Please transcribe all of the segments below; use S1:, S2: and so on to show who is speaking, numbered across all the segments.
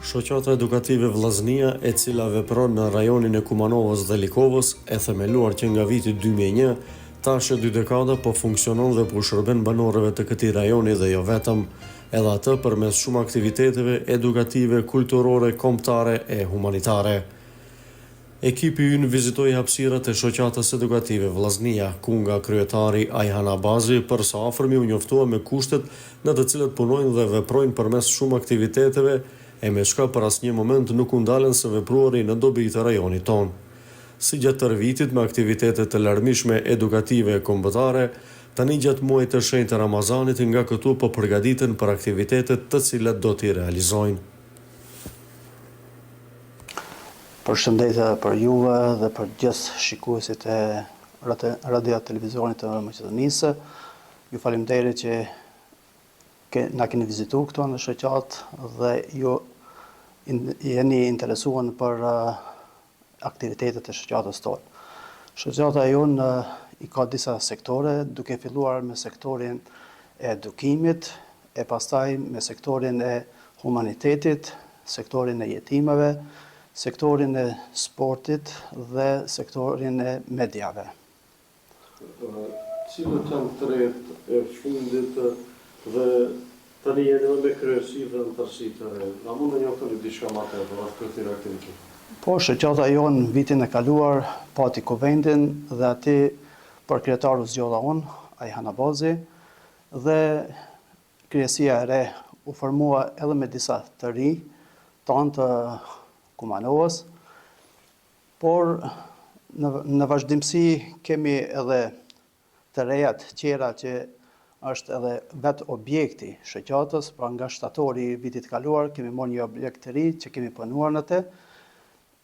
S1: Shoqata edukative Vllaznia, e cila vepron në rajonin e Kumanovës dhe Likovës, e themeluar që nga viti 2001, tash 2 dekada po funksionon dhe po shërben banorëve të këtij rajoni dhe jo vetëm, edhe atë përmes shumë aktiviteteve edukative, kulturore, kombëtare e humanitare. Ekipi ynë vizitoi hapësirat e shoqatës edukative Vllaznia, ku nga kryetari Ajhan Abazi përsa afërmi u njoftua me kushtet në të cilët punojnë dhe veprojnë përmes shumë aktiviteteve, e me shka për asnjë moment nuk u ndalen së vepruari në dobi të rajonit ton. Si gjatë tërë vitit me aktivitetet të larmishme edukative e kombëtare, tani gjatë muajit të shenjtë të Ramazanit nga këtu po përgatiten për aktivitetet të cilat do t'i realizojnë.
S2: Përshëndetje për juve dhe për gjithë shikuesit e radio televizionit të Maqedonisë. Ju faleminderit që na keni vizituar këtu në shoqatë dhe ju jeni interesuar për aktivitetet e shoqatës tonë. Shoqata jonë i ka disa sektore, duke filluar me sektorin e edukimit, e pastaj me sektorin e humanitetit, sektorin e jetimeve, sektorin e sportit dhe sektorin e mediave.
S1: Cilët janë tretë e fundit dhe tani jeni me kryesive në tërsi të re? Na mund të njoftoni diçka më tepër rreth këtyre aktiviteteve?
S2: Po, shoqata jonë vitin e kaluar pati kuvendin dhe aty për kryetaru zgjodha unë, Ajhan Abazi, dhe kryesia e re u formua edhe me disa të ri, tanë të Kumanovës, por në vazhdimsi kemi edhe të rejat qera që është edhe vetë objekti shoqatës, pra nga shtatori i vitit kaluar kemi marrë një objekt të ri që kemi punuar në të.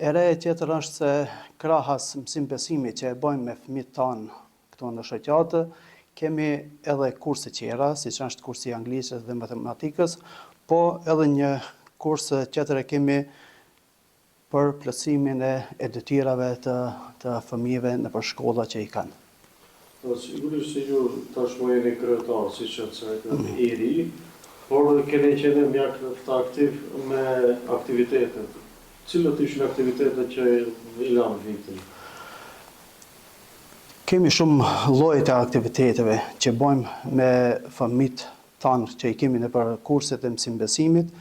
S2: E reja tjetër është se krahas mësim besimi që e bëjmë me fëmijët tanë këtu në shoqatë, kemi edhe kurse qera, siç është kursi i anglisës dhe matematikës, po edhe një kurs tjetër e kemi për plotësimin e detyrave të fëmijëve nëpër shkolla që i kanë.
S1: Sigurisht se ju tashmë jeni kryetar, siç e thënë, i ri, por keni qenë mjak të aktiv me aktivitetet. Cilët ishin aktivitetet që i lanë vitin?
S2: Kemi shumë lloje të aktiviteteve që bëjmë me fëmijët tanë që i kemi nëpër kurset e mësimbesimit.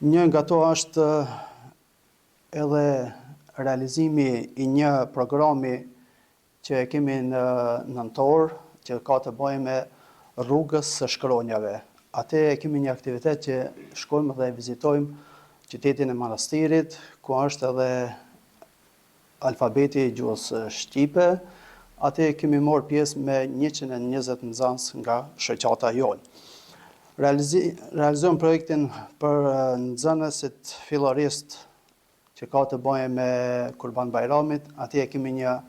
S2: Një nga to është edhe realizimi i një programi që kemi në nëntor, që ka të bëjë me rrugës së shkronjave. Atë kemi një aktivitet që shkojmë dhe vizitojmë qytetin e Manastirit, ku është edhe alfabeti i gjuhës shqipe. Atë kemi marrë pjesë me 120 nxënës nga shoqata jonë. Realizojmë projektin për nxënësit filloristë që ka të bëjë me Kurban Bajramit. Atje kemi një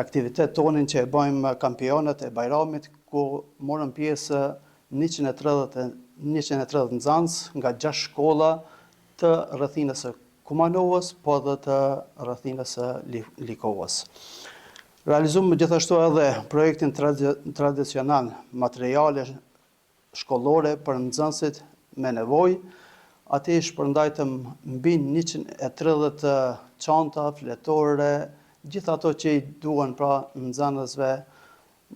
S2: aktivitet tonin që e bëjmë kampionat e Bajramit, ku morën pjesë 130 nxënës nga 6 shkolla të rrethinës së Kumanovës, po edhe të rrethinës së Likovës. Realizojmë gjithashtu edhe projektin tradicional, materiale shkollore për nxënësit me nevojë. Aty shpërndajtëm mbi 130 çanta, fletore, gjithë ato që i duan pra nxënësve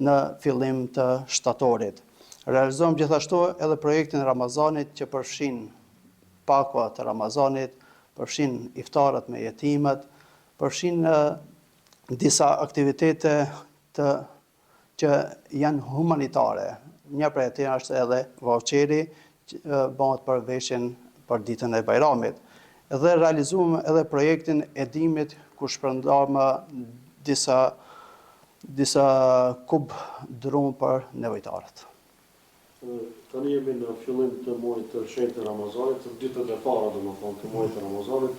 S2: në fillim të shtatorit. Realizojmë gjithashtu edhe projektin Ramazanit që përfshin pakua të Ramazanit, përfshin iftarët me jetimet, përfshin disa aktivitete që janë humanitare. Një prej tyre është edhe vauçeri që bëhet për veshjen për ditën e Bajramit. Dhe realizojmë edhe projektin edimit ku shpërndam disa kub drum për nevojtarët.
S1: Tani jemi në fillim të muajit të shenjtë të Ramazanit, të ditët e para domethënë të muajit të Ramazanit,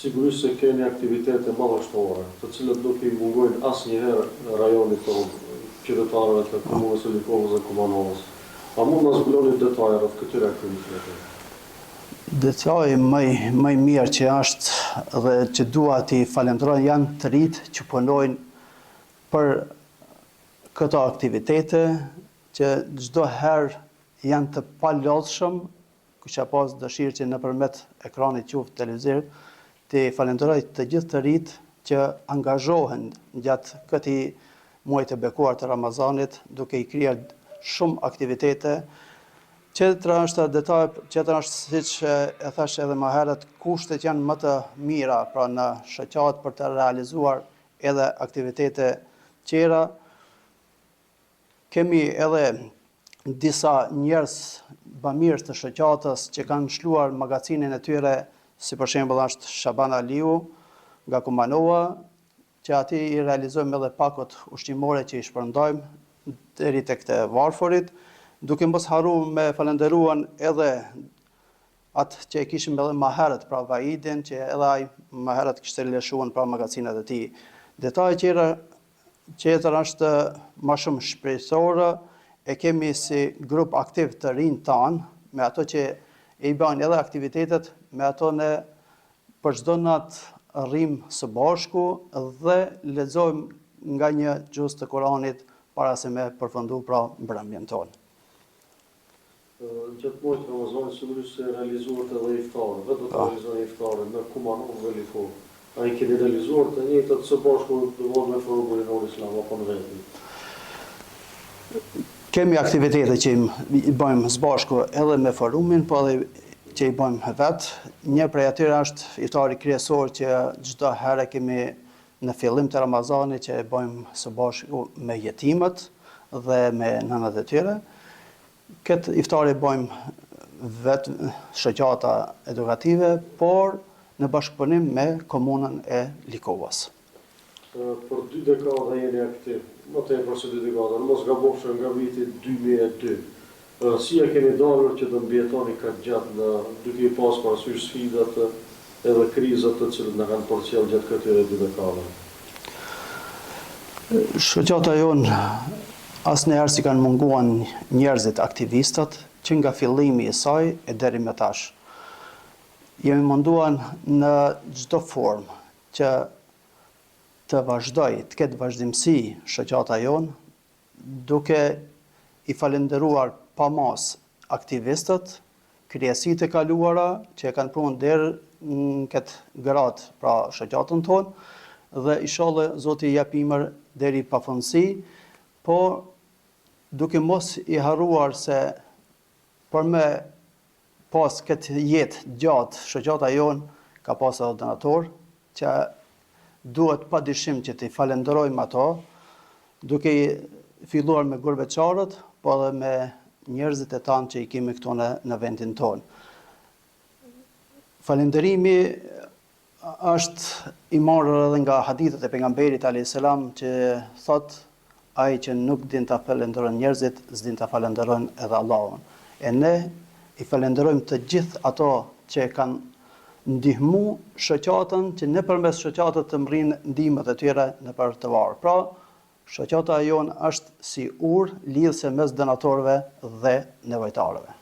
S1: sigurisht se keni aktivitete madhështore, të cilët nuk i mungojnë asnjëherë rajonit tonë, qytetarëve të komunës së Likovës dhe Kumanovës. A mund na zbuloni detaje rreth këtyre aktiviteteve?
S2: Detaji më i mirë që është dhe që dua t'i falenderoj janë të rinjt që punojnë për këto aktivitete, që çdo herë janë të palodhshëm kisha pas dëshirë që nëpërmjet ekranit qoftë televizor të falenderoj të gjithë të rinjt që angazhohen gjatë këtij muaji të bekuar të Ramazanit, duke i krijuar shumë aktivitete. Qetra është detaj, qetra është siç e thash edhe më herët, kushtet janë më të mira pra në shoqat për të realizuar edhe aktivitete tjera. Kemi edhe disa njerëz bamirës të shoqatës që kanë shluar magazinin e tyre, si për shembull është Shaban Aliu nga Kumanova, që ati i realizojmë edhe pakot ushqimore që i shpërndajmë deri tek të varfërit, duke mos harru me falenderuan edhe atë që e kishim edhe më herët, pra Vaidin, që edhe ai më herët kishte lëshuar pra magazinat e tij. Detaji tjetër është më shumë shpresore, e kemi si grup aktiv të rinj tanë, me ato që i bajnë edhe aktivitetet, me ato ne për çdo natë rrim së bashku dhe lexojmë nga një xhuz të Kuranit para se me përfundu pra mbrëmjen tonë.
S1: Gjatë muajit Ramazanit sigurisht se realizuar edhe iftare, vetë të realizohen iftare në Kumanov dhe Likov. A i keni realizuar të njëjtat së bashku me Forumin e Islam apo në vetin?
S2: Kemi aktivitete që i bëjmë së bashku edhe me Forumin, po edhe që i bëjmë vetë. Një prej atyre është iftari kryesor që çdo herë kemi në fillim të Ramazanit që e bëjmë së bashku me jetimët dhe me nënat e tyre. Këtë iftari bëjmë vetë shoqata edukative, por në bashkëpunim me komunën e Likovës.
S1: Për 2 dekada jeni aktiv, më tepër se 2 dekada, në mos gabofshë nga viti 2002. Si e keni dalur që të mbjetoni kaq gjatë duke i pas parasysh sfidat edhe krizat të cilët na kanë përcjell gjatë këtyre 2 dekadave?
S2: Shoqata jonë asnjëherë si kanë munguar njerëzit aktivistat që nga fillimi i saj e deri më tash. Jemi munduar në çdo formë që të vazhdoj, të ketë vazhdimsi shoqata jonë, duke i falenderuar pa mas aktivistët, kryesitë e kaluara që e kanë prunë deri në këtë gradë pra shoqatën tonë, dhe inshallah Zoti i jap imër deri pafundësi, por duke mos i harruar se për me pas këtë jetë gjatë, shoqata jonë ka pas edhe donator, që duhet pa dyshim që t'i falenderojmë ato, duke filluar me gurbeçarët, po edhe me njerëzit e tanë që i kemi këtu në vendin tonë. Falenderimi është i marrë edhe nga hadithet e pejgamberit alayhis salam që thot ai që nuk din ta falenderon njerëzit, s'din ta falenderon edhe Allahun. E ne i falenderojmë të gjithë ato që kanë ndihmu shoqatën, që nëpërmes shoqatës të mrinë ndihmat e tyre nëpër të varë. Pra, shoqata jonë është si urë lidhse mes donatorëve dhe nevojtarëve.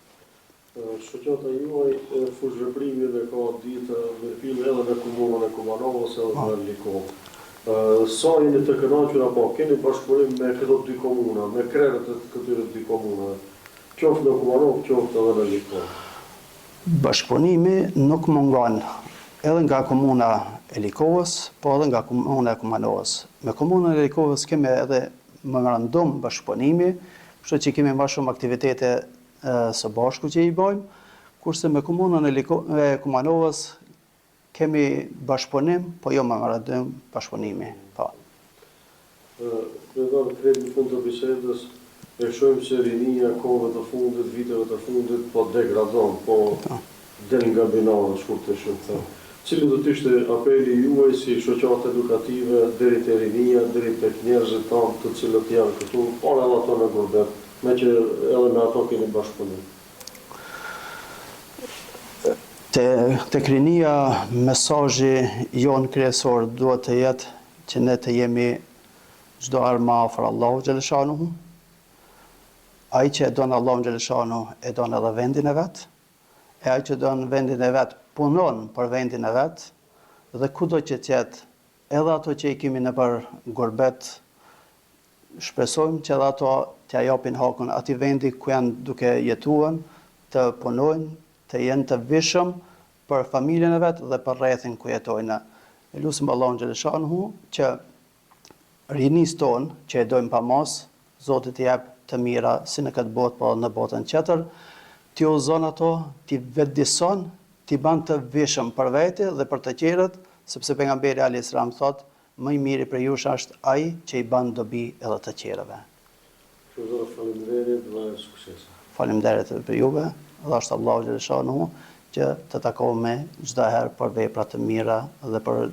S1: Shoqata juaj fushveprimi dhe ka ditë me filme edhe në komunën e Kumanovës edhe në Likovë. Sa jeni të kënaqur apo keni bashkëpunim me këto 2 komuna, me krerët e këtyre 2 komunave, qoftë në Kumanov, qoftë edhe në Likovë?
S2: Bashkëpunimi nuk mungon edhe nga komuna e Likovës, po edhe nga komuna e Kumanovës. Me komunën e Likovës kemi edhe memorandum bashkëpunimi, kështu që kemi më shumë aktivitete së bashku që i bëjmë, kurse me komunën e Kumanovës kemi bashkëpunim, po jo memorandum bashkëpunimi. Po.
S1: Në kredi në fund të bisedës, e shohim se rinia kohëve të fundit, viteve të fundit, po degradon, po del nga binare, shkurt të shumë. Cili do të ishte apeli juaj si shoqate edukative deri te rinia, deri tek njerëzit tanë të cilët janë këtu, por edhe ato në gurbet, me që edhe me ato keni bashkëpunim?
S2: Tek rinia, mesazhi jonë kryesor duhet të jetë që ne të jemi çdo herë më afër Allahu xhaleshanuhu. Ai që e don Allahun xhaleshanuhu e don edhe vendin e vet. E ai që don vendin e vet punon për vendin e vet, dhe kudo që të jetë, edhe ato që i kemi nëpër gurbet, shpresojmë që edhe ato t'ja japin hakun atij vendi ku janë duke jetuar, të punojnë, të jenë të vishëm për familjen e vetë dhe për rrethin ku jetojnë. E lusim Allahun xhaleshanuhu që rinis tonë që e dojmë pa mos, Zoti t'i jap të mira si në këtë botë, po në botën tjetër, t'i udhëzon ato, t'i vetëdijson, t'i ban të vishëm për vete dhe për të tjerët, sepse pejgamberi alayhis salam thotë, më i miri për jush është ai që i ban dobi edhe të tjerëve.
S1: Faleminderit dhe sukses.
S2: Faleminderit për juve, dhe është Allahu xhaleshanuhu që të takohemi çdo herë për vepra të mira dhe për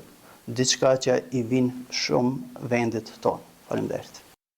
S2: diçka që i vin shumë vendit tonë. Faleminderit.